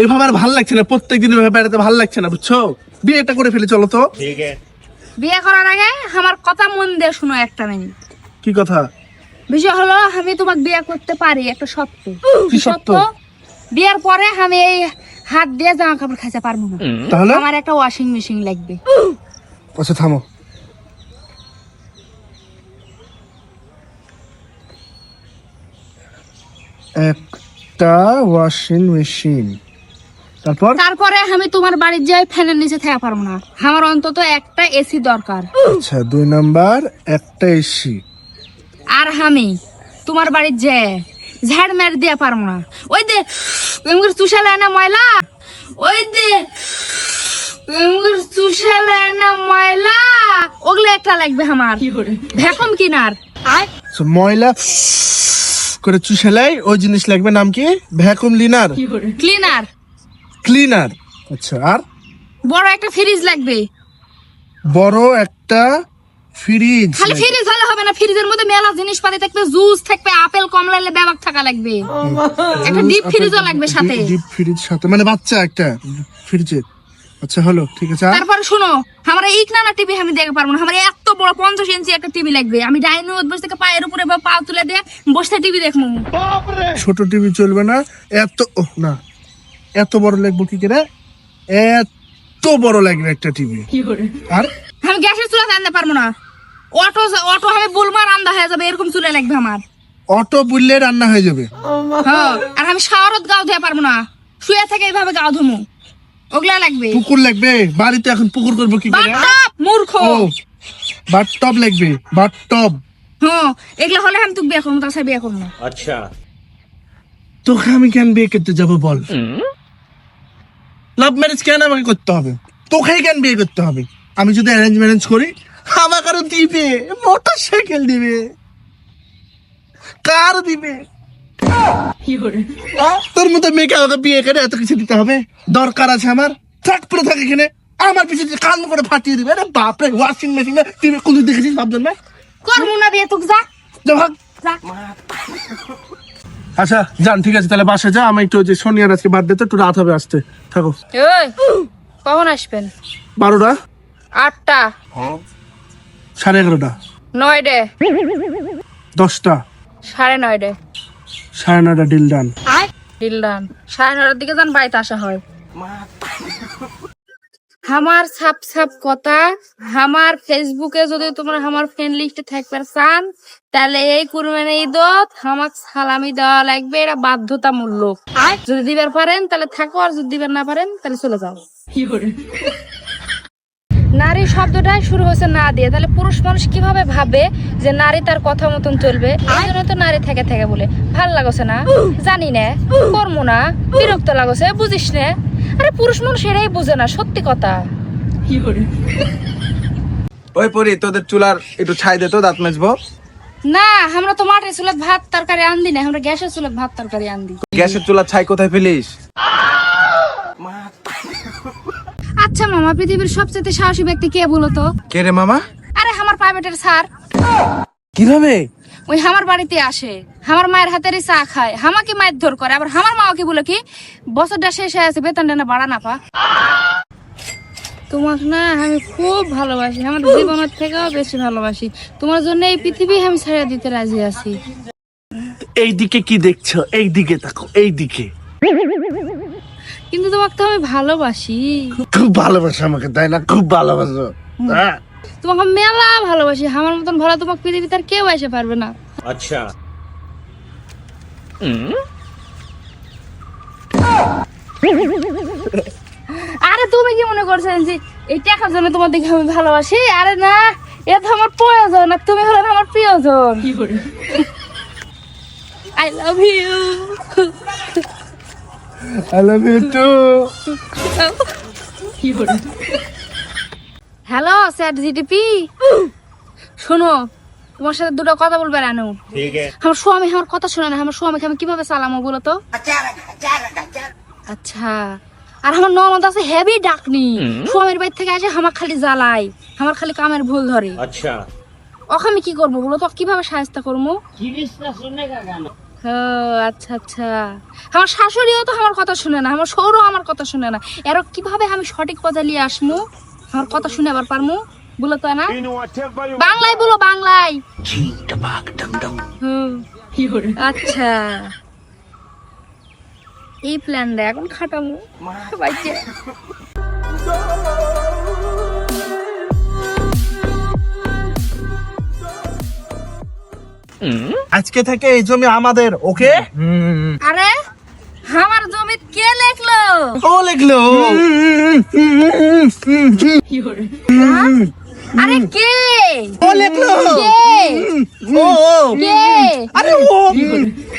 এভাবে আর ভালো লাগছে না, প্রত্যেকদিন এভাবে বেড়াতে ভালো লাগছে না, বুঝছো? বিয়েটা করে ফেলে চলো তো। বিয়ে করার আগে আমার কথা মন দিয়ে শুনো একটা মিনিট। কি কথা? বিষয় হলো আমি তোমাকে বিয়ে করতে পারি, একটা সত্য। কি সত্য? বিয়ের পরে আমি এই হাত দিয়ে জামা কাপড় খাইতে পারবো না, তাহলে আমার একটা ওয়াশিং মেশিন লাগবে। আচ্ছা থামো, একটা ওয়াশিং মেশিন, তারপরে আমি তোমার বাড়ির যাই ফ্যানের নিচে থাকা পারবো না, আমার অন্তত একটা এসি দরকার। আচ্ছা 2 নাম্বার একটা এসি। আর আমি তোমার বাড়ির যে ঝাড় মেরে দিয়ে পারবো না, ওই দে চুষালে না ময়লা, ওই দে চুষালে না ময়লা, ওগুলো একটা লাগবে আমার। ভ্যাকুম কিনার ময়লা করে চুষেলাই ওই জিনিস লাগবে, নাম কি? Vacuum cleaner. Cleaner cleaner. আচ্ছা আর বড় একটা ফ্রিজ লাগবে। বড় একটা ফ্রিজ। খালি ফ্রিজ হলে হবে না, ফ্রিজের মধ্যে মেলা জিনিসপাতি থাকবে, জুস থাকবে, আপেল কমলা ব্যাগ থাকা লাগবে, একটা ডিপ ফ্রিজও লাগবে সাথে। ডিপ ফ্রিজ সাথে মানে বাচ্চা একটা ফ্রিজে। আচ্ছা হলো, ঠিক আছে। তারপরে শুনো, আমার ইকনানা টিভি আমি দেখতে পারবো না, আমার এত বড় 50 ইঞ্চি একটা টিভি লাগবে, আমি ডাইনিং বসে থেকে পায়ের উপরে বা পা তুলে দিয়ে বসে টিভি দেখবো। ছোট টিভি চলবে না, এত না এত বড় লাগবে কি করে? এত বড় লাগবে একটা টিভি। আর আমি গ্যাসের চুলা রান্না পারবো না, অটো অটো আমি বুলমা রান্না হয়ে যাবে, এরকম চুলা লাগবে আমার। অটো বুললে রান্না হয়ে যাবে। হ্যাঁ, আর আমি শাওয়ারত গাও ধুয়ে পারবো না, শুয়ে থেকে এইভাবে গাও ধুমু, ওগুলা লাগবে। পুকুর লাগবে, বাড়িতে এখন পুকুর করবো কি করে? বাথটব মূর্খ। ও বাথটব লাগবে, বাথটব। হ্যাঁ, এগুলা হলে আমি তোকে বিয়ে করবো, তাছাড়া বিয়ে করবো না। अच्छा তোকে আমি কেন বিয়ে করতে যাবো বল? লাভ ম্যারেজ কেন আমাকে করতে হবে? তোকেই কেন বিয়ে করতে হবে? আমি যদি অ্যারেঞ্জ ম্যারেজ করি আমাকে আরো দিবে, মোটর সাইকেল দিবে, কার দিবে। তোর মতো মেয়েকে আমাকে বিয়ে করে এত কিছু দিতে হবে? দরকার আছে আমার? থাক পুরো থাক এখানে, আমার পিছনে কান করে ফাটিয়ে দিবে। আরে বাপরে, ওয়াশিং মেশিনে টিভি কুলি দেখেছিস ভাবছেন না? করবো না বিয়ে, তোকে যা যা ভাগ। যা। আচ্ছা যান, ঠিক আছে তাহলে বাসে যা, আমি একটু যে সোনিয়ার আজকে বার্থডে তো একটু রাত হবে আসতে, থাকো। এই কখন আসবেন? 12টা 8টা 11:30 9ডে 10টা 9:30 9:30 ডিল ডান। ডিলডান 9:30 দিকে যান, বাড়িতে আসা হয়। আমার সাপ সাপ কথা, আমার ফেসবুকে যদি তোমরা আমার ফ্রেন্ড লিস্টে থাকবে চান, তাহলে এই কুরবানি ঈদত আমাকে সালামি দেওয়া লাগবে, এটা বাধ্যতামূলক। যদি দিবার পারেন তাহলে থাকো, আর যদি দিবার না পারেন তাহলে চলে যাও। নারী শব্দটাই শুরু হয়েছে না দিয়ে, তাহলে পুরুষ মানুষ কিভাবে ভাবে যে নারী তার কথা মতন চলবে? এই জন্য তো নারী থেকে থেকে বলে। ভাল লাগছে না, জানি না, করবো না, বিরক্ত লাগছে, বুঝিস না? আরে পুরুষ মানুষ এরাই বুঝে না, সত্যি কথা। ওই পরি তোদের চুলার একটু ছাই দে তো, দাঁত মাজবো। না, আমরা তো মাটির চুলাত ভাত তরকারি আনদি না, আমরা গ্যাসের চুলাত ভাত তরকারি আনদি। গ্যাসের চুলার ছাই কোথায় ফেলিস? আচ্ছা মামা, পৃথিবীর সবচেয়ে সাহসী ব্যক্তি কে বলো তো? কে রে মামা? আরে আমার প্রাইভেটের স্যার। কিভাবে? ওই আমার বাড়িতে আসে, আমার মায়ের হাতেরই চা খায়, আমাকে মারধর করে, আবার আমার মাকে বলে কি বছরটা শেষ হয়ে আছে, বেতনটা না বাড়া না পা। তোমাকে না আমি খুব ভালোবাসি, আমার জীবনের থেকেও বেশি ভালোবাসি, তোমার জন্য এই পৃথিবী আমি ছেড়ে দিতে রাজি আছি। এই দিকে কি দেখছো? এই দিকে তাকো, এই দিকে। কিন্তু তোমাকে তো আমি ভালোবাসি, খুব ভালোবাসো আমাকে, তাই না? খুব ভালোবাসো। হ্যাঁ। তোমাকে মেলা ভালোবাসি, আমার মতন ভালো তোমাকে পৃথিবীতে আর কেউ এসে পারবে না। अच्छा আরে তুমি কি মনে করছেন যে এই টাকার জন্য তোমার দিকে আমি ভালোবাসি? আরে না, এটা তো আমার প্রয়োজন, আর তুমি হলেন আমার প্রিয়জন। I love you. I love you too. Hello sir GDP, শোনো, তোমার সাথে দুটো কথা বলবে রানু। ठीक है আমার স্বামী আমার কথা শুনে না, আমার স্বামীকে আমি কিভাবে চালামো বলো তো? আচ্ছা, আর আমার ননদ আছে হেভি ডাকনি, স্বামীর বাড়ি থেকে আসে আমার খালি জ্বালাই, আমার খালি কামের ভুল ধরে। अच्छा ওকে আমি কি করবো বলো তো, কিভাবে সাহায্য করবো? ও আচ্ছা আচ্ছা, আমার শাশুড়িও তো আমার কথা শুনে না, আমার সৌরও আমার কথা শুনে না, এর কিভাবে আমি সঠিক পথে নিয়ে আসমু, আমার কথা শুনে আবার পারমু? বলো তো না, বাংলায় বলো, বাংলায়। আচ্ছা, এই প্ল্যানটা এখন খাটামু বাইচে। আজকে থেকে এই জমি আমাদের, ওকে? আরে আমার জমি কে লেখলো? ও লিখলো। আরে কে? ও লিখলো। কে? ও কে? আরে ও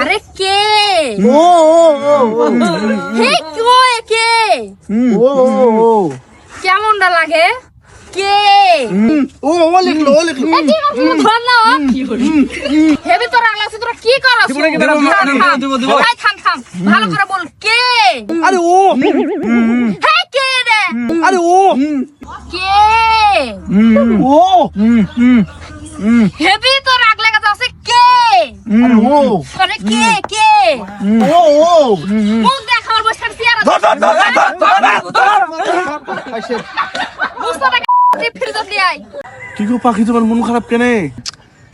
আরে কে? ও হে কে? ও কেমনটা লাগে? কে? ও লিখলো, ও লিখলো। এ কি করছিস ধর না? হেবি তোর আগলাছে, তোরা কি করছ? থাম থাম, ভালো করে বল, কে? আরে ও হে কে রে? আরে ও কে? ও হেবি তোর আগলা কাছে আছে, কে? আরে ও আরে কে? কে? ও মুখ দেখা আমার বসে চেয়ার আছে, বুঝতে না ফিরে দিয়ে আয়। কি গো পাখি, তোমার মন খারাপ কেনে?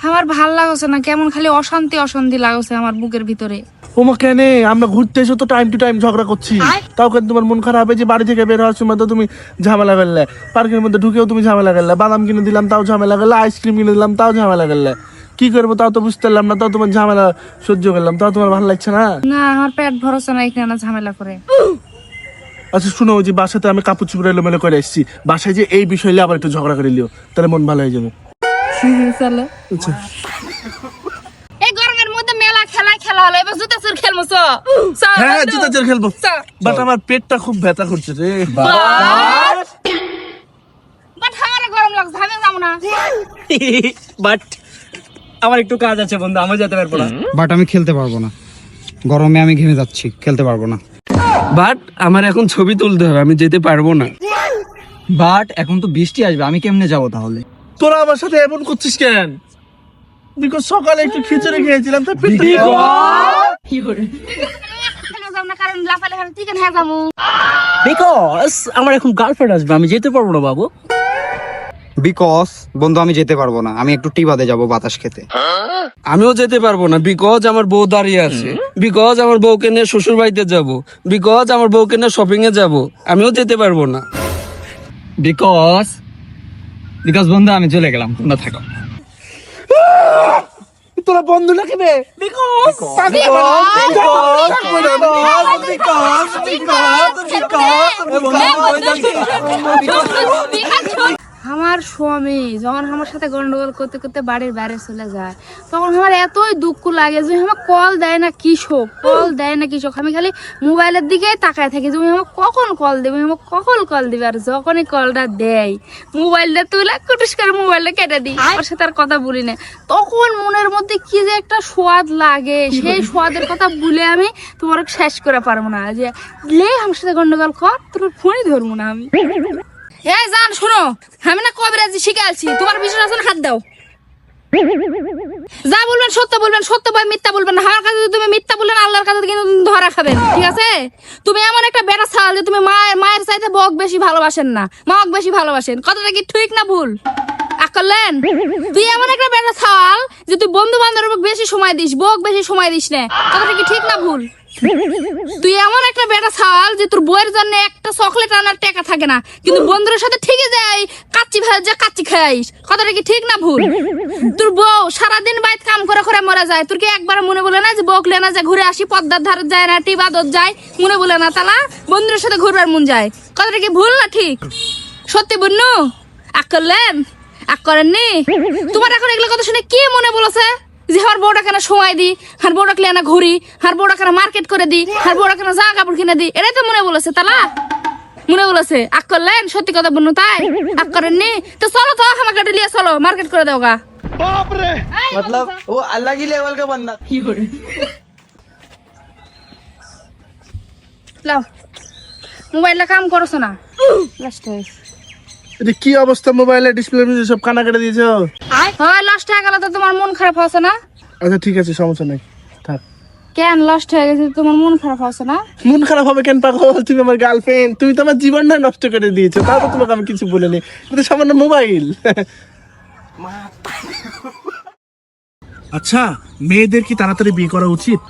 আমার ভাল লাগছে না, কেমন খালি অশান্তি অশান্তি লাগছে আমার বুকের ভিতরে। ওমা কেনে? আমরা ঘুরতে এসে তো টাইম টু টাইম ঝগড়া করছি, তাও কেন তোমার মন খারাপ? এই যে বাড়ি থেকে বের হওয়ার সময় তো তুমি ঝামেলা করলে, পার্কের মধ্যে ঢুকেও তুমি ঝামেলা করলে, বাদাম কিনে দিলাম তাও ঝামেলা করলে, আইসক্রিম কিনে দিলাম তাও ঝামেলা করলে। কি করবো তাও তো বুঝতে পারলাম না, তাও তোমার ঝামেলা সহ্য করলাম, তাও তোমার ভালো লাগছে না? না, আমার পেট ভরসা না এখানে ঝামেলা করে। আচ্ছা শুনো, ওই যে বাসাতে আমি কাপড় চুপড় এলোমেলো করে এসেছি, বাসায় যে এই বিষয় নিয়ে আবার একটু ঝগড়া করে লিও, তাহলে মন ভালো হয়ে যাবে। চলো। আচ্ছা এই গরমের মধ্যে মেলা খেলা হলো, এবার জুতা চুর খেলবো। হ্যাঁ, জুতা চোর খেলবো, বাট আমার পেটটা খুব ব্যথা করছে রে। বাট আমার গরম লাগছে, আমি যাবো না। বাট আমার একটু কাজ আছে বন্ধু, আমি যেতে পারবো না। বাট আমি খেলতে পারবো না, গরমে আমি ঘেমে যাচ্ছি, খেলতে পারবো না। বাট আমার এখন ছবি তুলতে হবে, আমি যেতে পারবো না। বাট এখন তো বৃষ্টি আসবে, আমি কেমনে যাবো তাহলে? তোরা আমার সাথে এমন করছিস কেন? বিকজ সকালে একটু খিচুড়ি খেয়েছিলাম তো পেটটা যাবো না, কারণ লাফালে চিকেন হয়ে যাবো। বিকজ আমার এখন গার্লফ্রেন্ড আসবে, আমি যেতে পারবো না বাবু। বিকজ বন্ধু আমি যেতে পারবো না, আমি একটু টি বাদে যাবো বাতাস খেতে। আমিও যেতে পারবো না, বিকজ আমার বউ দাঁড়িয়ে আছে, বিকজ আমার বউকে নিয়ে শ্বশুর বাড়িতে যাবো, বিকজ আমার বউকে নিয়ে শপিং এ যাবো, আমিও যেতে পারবো না। বিকজ বন্ধু আমি চলে গেলাম, তোমরা থাকো। তোরা বন্ধু নাকি রে? আমার স্বামী যখন আমার সাথে গন্ডগোল করতে করতে বাড়ির বাইরে চলে যায়, তখন আমার এতই দুঃখ লাগে যে আমার কল দেয় না কৃষক, আমি খালি মোবাইলের দিকেই তাকায় থাকি যে আমার কখন কল দেবে, আমার কখন কল দিবে। আর যখনই কলটা দেয়, মোবাইলটা তুলে কুটুস করে মোবাইলটা কেটে দিই, ওর সাথে আর কথা বলি না। তখন মনের মধ্যে কি যে একটা স্বাদ লাগে, সেই স্বাদের কথা বলে আমি তোমার শেষ করে পারবো না। যে লে আমার সাথে গন্ডগোল কর, তোর ফোনই ধরবো না আমি। এই জান শোনো, আমি না কবিরাজি শিখাইছি, তোমার বিশ্বাস আছে না? হাত দাও। যা বলবেন সত্য বলবেন, সত্য বই মিথ্যা বলবেন না। আমার কাছে যদি তুমি মিথ্যা বললেন, আল্লাহর কাছে কিন্তু ধরা খাবেন, ঠিক আছে? তুমি এমন একটা বেটা ছাল যে তুমি মায়ের চাইতে বউকে বেশি ভালোবাসেন না, মাকে বেশি ভালোবাসেন। কথাটা কি ঠিক না ভুল? করলেন তুই এমন একটা বেটা ছাল যে তুই বন্ধু বান্ধব বেশি সময় দিস, বউকে বেশি সময় দিস না। কথাটা কি ঠিক না ভুল? তুই এমন একটা বেটা ছাল যে তোর বইয়ের জন্য একটা চকলেট আনার টাকা থাকে না, কিন্তু বন্ধুদের সাথে ঠিকই যায় কাচ্চি খাইস। কথাটা কি ঠিক না ভুল? তোর বউ সারাদিন বাইরে কাম করে করে মরে যায়, তোর কি একবার মনে বলে না যে বউক লেনা যায় ঘুরে আসি, পদ্মার ধারে যায় না, টিবাদত যায়, মনে বলে না তালা বন্ধুদের সাথে ঘুরবার মন যায়? কথাটা কি ভুল না ঠিক? সত্যি বন্যু আক করলেন, আক করেননি? তোমার এখন এগুলো কথা শুনে কি মনে বলেছে যে আমার বউটা কেন সময় দি, আর বউটা কেন ঘুরি, আর বউটা কেন মার্কেট করে দি, আর বউটা কেন জামা কাপড় কিনে দি? এটাই তো মনে বলেছে তালা, মনে বলেছে। আক করলেন? সত্যি কথা বলুন, তাই আক করেননি? তো চলো তো আমাকে লিয়ে চলো, মার্কেট করে দাও গা। मतलब वो अलग ही लेवल का बंदा। লাও মোবাইলটা কাম করছো না, এটা কি অবস্থা? মোবাইলে ডিসপ্লে সব কানা কেটে দিয়েছো? হয় লস্ট হয়ে গেল তো তোমার মন খারাপ হচ্ছে না? আচ্ছা ঠিক আছে, সমস্যা নাই, থাক। কেন লস্ট হয়ে গেছে, তোমার মন খারাপ আছে না? মন খারাপ হবে কেন পাগল? তুমি আমার গার্লফ্রেন্ড, তুমি তো আমার জীবনটা নষ্ট করে দিয়েছো, তাও তো তোমাকে আমি কিছু বলিনি, এটা সামান্য মোবাইল। আচ্ছা, মেয়েদের কি তাড়াতাড়ি বিয়ে করা উচিত?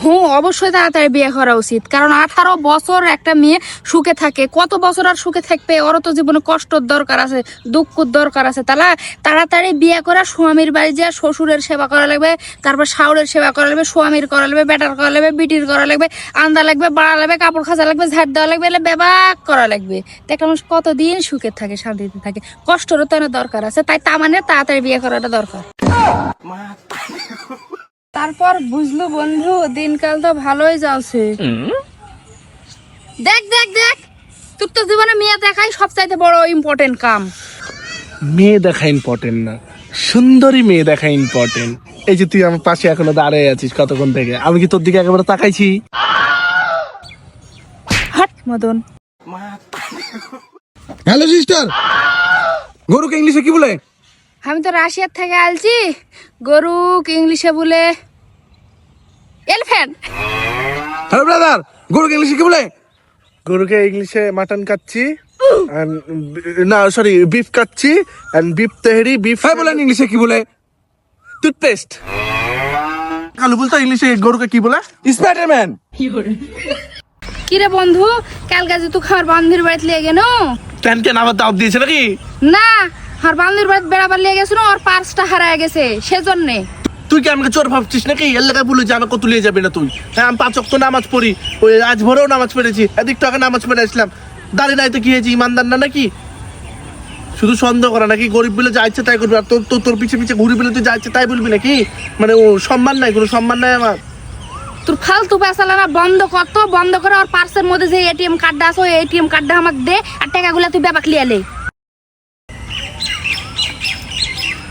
হ্যাঁ, অবশ্যই তাড়াতাড়ি বিয়ে করা উচিত, কারণ 18 বছর একটা মেয়ে সুখে থাকে, কত বছর আর সুখে থাকবে? ওরও তো জীবনে কষ্টর দরকার আছে, দুঃখর দরকার আছে। তাহলে তাড়াতাড়ি বিয়ে করা, স্বামীর বাড়ি যা শ্বশুরের সেবা করা লাগবে, তারপর শাওরের সেবা করা লাগবে, স্বামীর করা লাগবে, বেটার করা লাগবে, বিটির করা লাগবে, আন্দা লাগবে, বাড়া লাগবে, কাপড় খাঁচা লাগবে, ঝাড় দেওয়া লাগবে, এলে বেবাক করা লাগবে। তো একটা মানুষ কতদিন সুখে থাকে, শান্তিতে থাকে, কষ্টেরও তো অনেক দরকার আছে। তাই তা মানে তাড়াতাড়ি বিয়ে করাটা দরকার। তারপর বুঝলো বন্ধু, দিনকাল তো ভালোই যাচ্ছে। দেখ দেখ দেখ, তোর তো জীবনে মেয়ে দেখাই সবচাইতে বড় ইম্পর্টেন্ট কাম। মেয়ে দেখা ইম্পর্টেন্ট না, সুন্দরী মেয়ে দেখা ইম্পর্টেন্ট। এই যে তুই আমার পাশে এখনো দাঁড়িয়ে আছিস কতক্ষণ থেকে, আমি কি তোর দিকে একেবারে তাকাইছি? হট মদন। হ্যালো সিস্টার, গরুকে ইংলিশে কি বলে? আমি তো রাশিয়ার থেকে আলছি, গরুক ইংলিশে বলে এলিফ্যান্ট। হ্যালো ব্রাদার, গরুকে ইংলিশে কি বলে? গরুকে ইংলিশে মাটন কাচ্ছি, না sorry beef kacchi, and beef tehari, beef হ্যাঁ বলেন ইংলিশে কি বলে? টুথপেস্ট। কালু বলতো ইংলিশে গরুকে কি বলে? স্পাইডারম্যান। কিরে বন্ধু, কাল গাছে তুই খাবার বান্ধবীর বাড়িতে লিয়ে গেল কেন কেন আবার দাওয়াত দিয়েছে নাকি? না? আর বান্ধবীর বাড়িতে বেড়াবার লিয়ে গেছিল, ওর পার্সটা হারায় গেছে, সেজন্যে। তুই কি আমাকে চোর ভাবছিস নাকি? এর লেগে বলে যে আমাকে তুলিয়ে যাবে না তুই? হ্যাঁ, আমি 5 ওয়াক্ত নামাজ পড়ি, ওই আজ ভোরেও নামাজ পড়েছি, এদিকটা আগে নামাজ পড়ে আসলাম, দাঁড়িয়ে নাই তো কি হয়েছে? ইমানদার না নাকি? শুধু সন্দেহ করা নাকি? গরিব বলে যা ইচ্ছে তাই করবি, আর তোর পিছে পিছে ঘুরি বলে তুই যা ইচ্ছে তাই বলবি নাকি? মানে ও সম্মান নাই, কোনো সম্মান নাই আমার। তোর ফালতু পেছালানা বন্ধ কর, তো বন্ধ করে ওর পার্সের মধ্যে যে এটিএম কার্ডটা আছে, ওই এটিএম কার্ডটা আমাকে দে, আর টাকাগুলো তুই ব্যাপাক লিয়ে লে।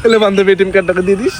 এলে বান্ধবী এটিএম কার্ডটাকে দিয়ে দিস।